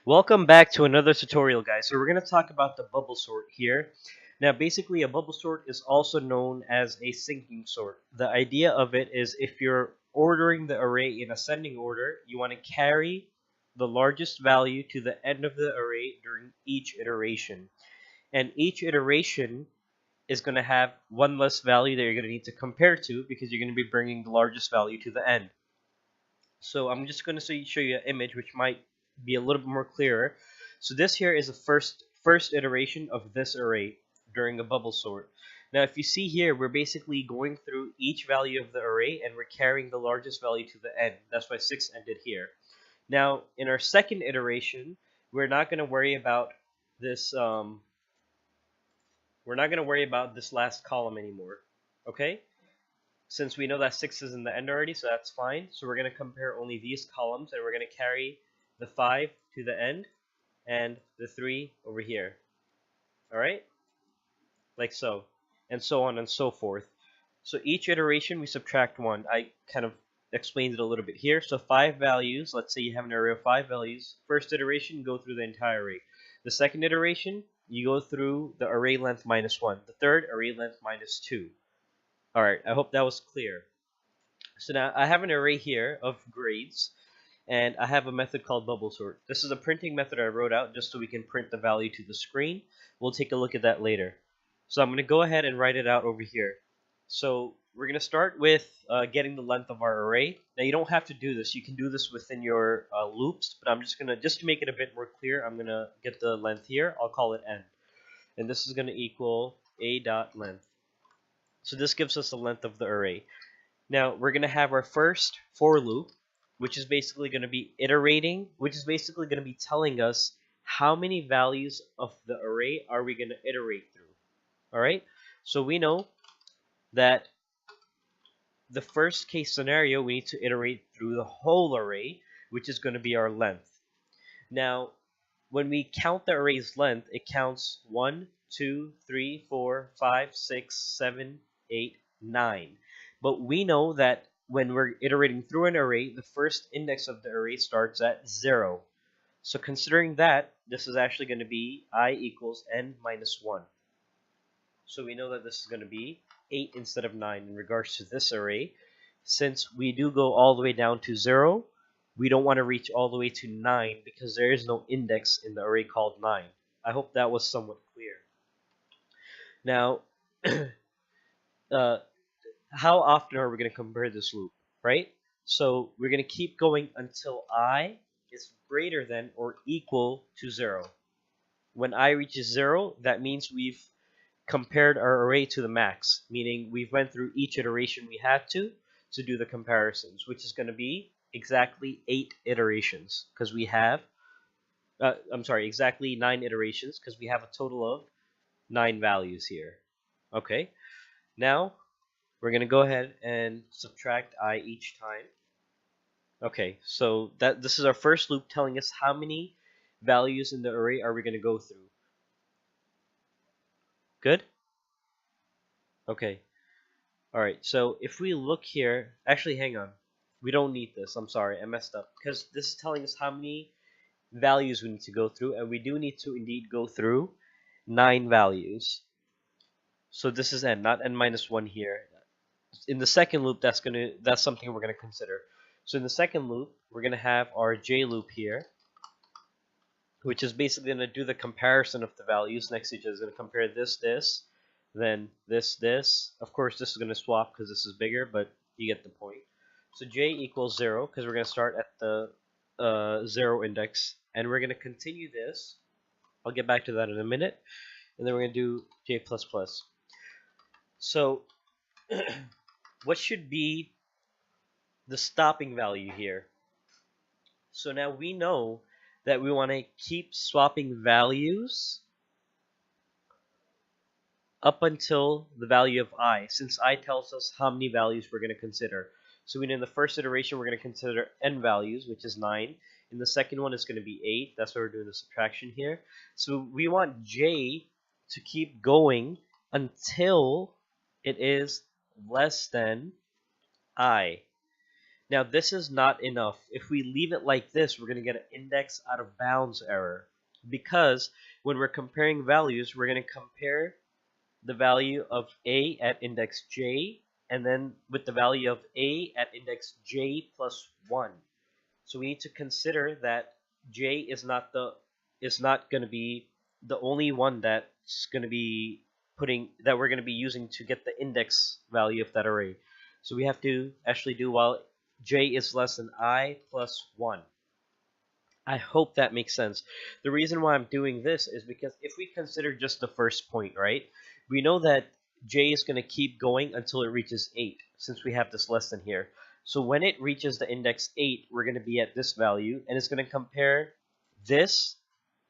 Welcome back to another tutorial, guys. So we're going to talk about the bubble sort here. Now, basically, a bubble sort is also known as a sinking sort. The idea of it is if you're ordering the array in ascending order, you want to carry the largest value to the end of the array during each iteration. And each iteration is going to have one less value that you're going to need to compare to because you're going to be bringing the largest value to the end. So I'm just going to show you an image which might be a little bit more clearer. So this here is the first iteration of this array during a bubble sort. Now if you see here, we're basically going through each value of the array and we're carrying the largest value to the end. That's why 6 ended here. Now in our second iteration, we're not going to worry about this last column anymore. Okay? Since we know that 6 is in the end already, so that's fine. So we're going to compare only these columns, and we're going to carry the 5 to the end and the 3 over here. All right? Like so. And so on and so forth. So each iteration, we subtract 1. I kind of explained it a little bit here. So 5 values, let's say you have an array of 5 values. First iteration, go through the entire array. The second iteration, you go through the array length minus 1. The third, array length minus 2. Alright, I hope that was clear. So now I have an array here of grades, and I have a method called bubble sort. This is a printing method I wrote out just so we can print the value to the screen. We'll take a look at that later. So I'm going to go ahead and write it out over here. So we're going to start with getting the length of our array. Now you don't have to do this. You can do this within your loops, but I'm just going to, just to make it a bit more clear, I'm going to get the length here. I'll call it n. And this is going to equal a dot length. So this gives us the length of the array. Now we're going to have our first for loop, which is basically going to be iterating, which is basically going to be telling us how many values of the array are we going to iterate through. All right. So we know that the first case scenario, we need to iterate through the whole array, which is going to be our length. Now, when we count the array's length, it counts 1, 2, 3, 4, 5, 6, 7, 8, 9. But we know that when we're iterating through an array, the first index of the array starts at 0. So considering that, this is actually going to be I equals n minus 1. So we know that this is going to be 8 instead of 9 in regards to this array. Since we do go all the way down to 0, we don't want to reach all the way to 9 because there is no index in the array called 9. I hope that was somewhat clear. Now, how often are we going to compare this loop, right? So we're going to keep going until I is greater than or equal to 0. When I reaches 0, that means we've compared our array to the max, meaning we've went through each iteration we had to do the comparisons, which is going to be exactly 8 iterations because we have, exactly 9 iterations because we have a total of 9 values here. Okay, now we're going to go ahead and subtract I each time. Okay, so this is our first loop telling us how many values in the array are we going to go through. Good? Okay. Alright, so if we look here, actually hang on. We don't need this. I'm sorry, I messed up. Because this is telling us how many values we need to go through, and we do need to indeed go through 9 values. So this is n, not n minus 1 here. In the second loop, that's something we're gonna consider. So in the second loop, we're gonna have our j loop here, which is basically gonna do the comparison of the values next to each other. It's gonna compare this, then this. Of course, this is gonna swap because this is bigger, but you get the point. So j equals 0 because we're gonna start at the 0 index, and we're gonna continue this. I'll get back to that in a minute, and then we're gonna do j plus plus. So what should be the stopping value here? So now we know that we want to keep swapping values up until the value of I, since I tells us how many values we're going to consider. So in the first iteration, we're going to consider n values, which is 9. In the second one, it's going to be 8. That's why we're doing the subtraction here. So we want j to keep going until it is less than I. Now this is not enough. If we leave it like this, we're going to get an index out of bounds error, because when we're comparing values, we're going to compare the value of a at index j and then with the value of a at index j plus 1. So we need to consider that j is not going to be the only one that's going to be we're going to be using to get the index value of that array. So we have to actually do while j is less than I plus 1. I hope that makes sense. The reason why I'm doing this is because if we consider just the first point, right, we know that j is going to keep going until it reaches 8, since we have this less than here. So when it reaches the index 8, we're going to be at this value, and it's going to compare this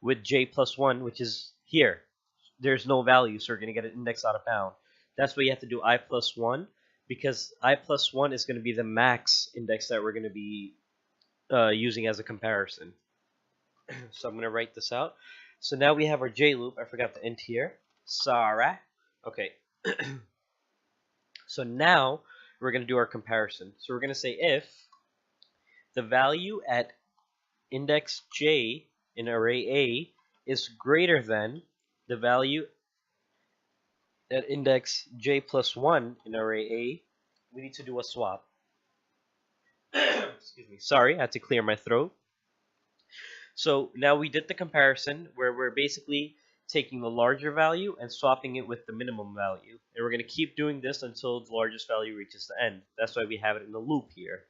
with j plus 1, which is here. There's no value, so we're going to get an index out of bound. That's why you have to do I plus 1, because I plus 1 is going to be the max index that we're going to be using as a comparison. So I'm going to write this out. So now we have our j loop. I forgot the int here. Sorry. Okay. So now we're going to do our comparison. So we're going to say if the value at index j in array A is greater than the value at index j plus 1 in array A, we need to do a swap. Excuse me. Sorry, I had to clear my throat. So now we did the comparison where we're basically taking the larger value and swapping it with the minimum value. And we're going to keep doing this until the largest value reaches the end. That's why we have it in the loop here.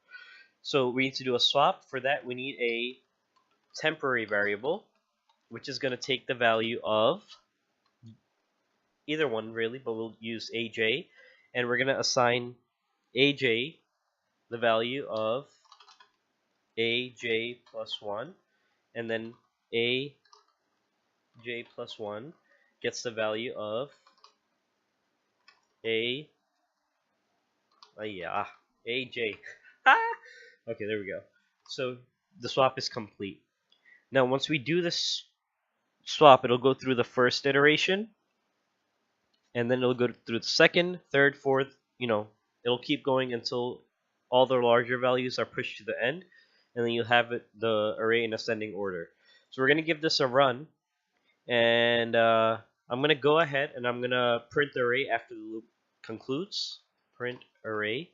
So we need to do a swap. For that, we need a temporary variable, which is going to take the value of either one really, but we'll use aj. And we're going to assign aj the value of aj plus 1. And then aj plus 1 gets the value of aj. Okay, there we go. So the swap is complete. Now once we do this swap, it'll go through the first iteration, and then it'll go through the second, third, fourth, it'll keep going until all the larger values are pushed to the end, and then you'll have the array in ascending order. So we're going to give this a run, and I'm going to go ahead and I'm going to print the array after the loop concludes. Print array.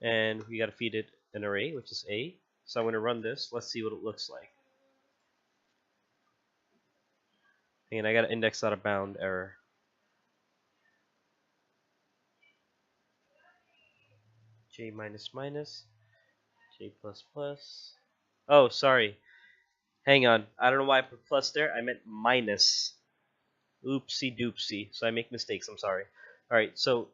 And we got to feed it an array, which is A. So I'm going to run this. Let's see what it looks like. And I got an index out of bound error. J minus minus. J plus plus. Oh, sorry. Hang on. I don't know why I put plus there. I meant minus. Oopsie doopsie. So I make mistakes. I'm sorry. Alright, so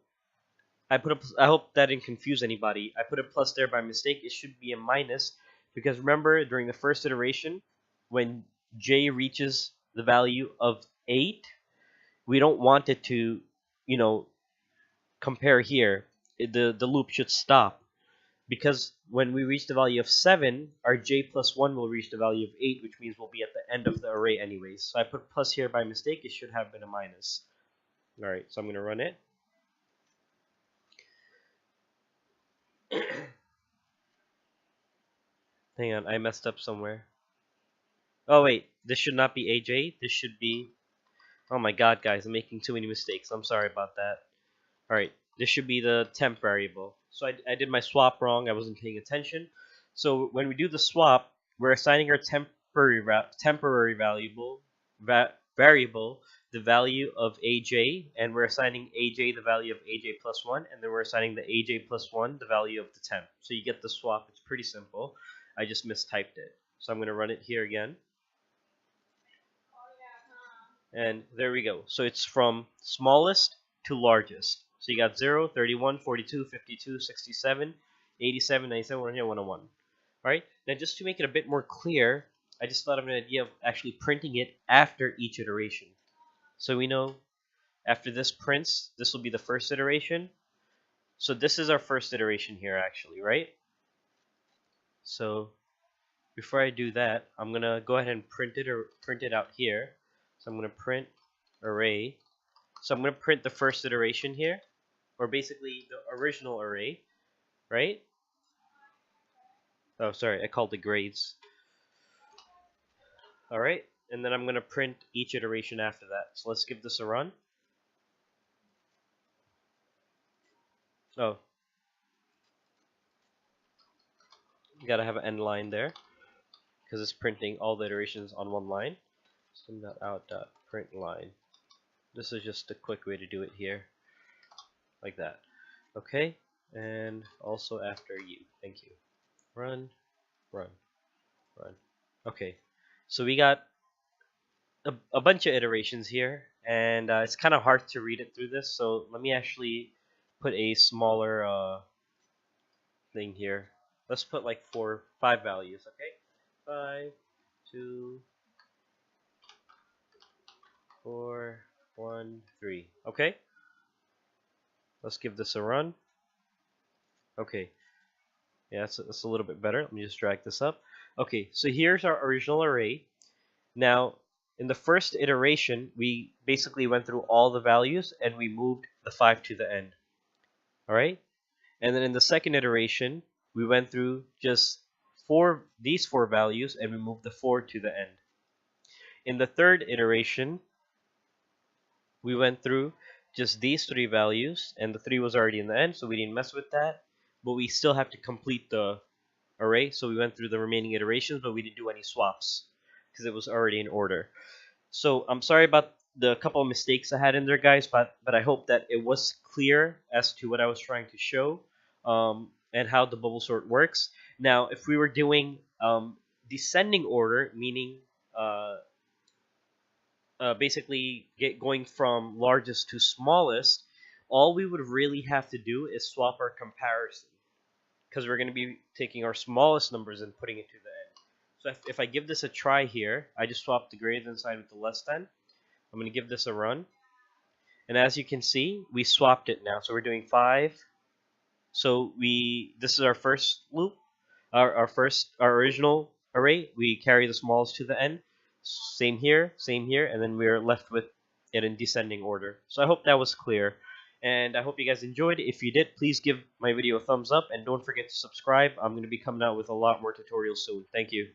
I hope that didn't confuse anybody. I put a plus there by mistake. It should be a minus, because remember during the first iteration, when j reaches the value of 8, we don't want it to, compare here. The loop should stop, because when we reach the value of 7, our j plus 1 will reach the value of 8, which means we'll be at the end of the array anyways. So I put plus here by mistake. It should have been a minus. Alright, so I'm going to run it. Hang on, I messed up somewhere. Oh wait, this should not be aj. This should be... Oh my god, guys, I'm making too many mistakes. I'm sorry about that. Alright, this should be the temp variable. So I did my swap wrong. I wasn't paying attention. So when we do the swap, we're assigning our temporary variable the value of aj, and we're assigning aj the value of aj plus 1, and then we're assigning the aj plus 1 the value of the temp. So you get the swap. It's pretty simple. I just mistyped it. So I'm going to run it here again. And there we go. So it's from smallest to largest. So you got 0, 31, 42, 52, 67, 87, 97, 100, 101. Alright, now just to make it a bit more clear, I just thought of an idea of actually printing it after each iteration. So we know after this prints, this will be the first iteration. So this is our first iteration here actually, right? So before I do that, I'm going to go ahead and print it out here. So I'm going to print array. So I'm going to print the first iteration here, or basically the original array. right? Oh, sorry, I called it grades. All right, and then I'm going to print each iteration after that. So let's give this a run. Oh, you got to have an end line there because it's printing all the iterations on one line. Sim.out.print line. This is just a quick way to do it here, like that. Okay, and also after you. Thank you. Run, run, run. Okay, so we got a bunch of iterations here, and it's kind of hard to read it through this. So let me actually put a smaller thing here. Let's put like 5 values. Okay, 5, 2, 4, 1, 3. Okay, let's give this a run. Okay, yeah, that's a little bit better. Let me just drag this up. Okay, so here's our original array. Now, in the first iteration, we basically went through all the values and we moved the 5 to the end. All right? And then in the second iteration, we went through just these four values and we moved the 4 to the end. In the third iteration, we went through just these 3 values, and the 3 was already in the end, so we didn't mess with that. But we still have to complete the array, so we went through the remaining iterations, but we didn't do any swaps because it was already in order. So I'm sorry about the couple of mistakes I had in there, guys, but I hope that it was clear as to what I was trying to show, and how the bubble sort works. Now, if we were doing descending order, meaning basically going from largest to smallest, all we would really have to do is swap our comparison, because we're going to be taking our smallest numbers and putting it to the end. So if I give this a try here, I just swap the greater than sign with the less than. I'm going to give this a run. And as you can see, we swapped it now. So we're doing 5. So this is our first loop, our original array. We carry the smallest to the end. Same here, and then we're left with it in descending order. So I hope that was clear. And I hope you guys enjoyed. If you did, please give my video a thumbs up and don't forget to subscribe. I'm going to be coming out with a lot more tutorials soon. Thank you.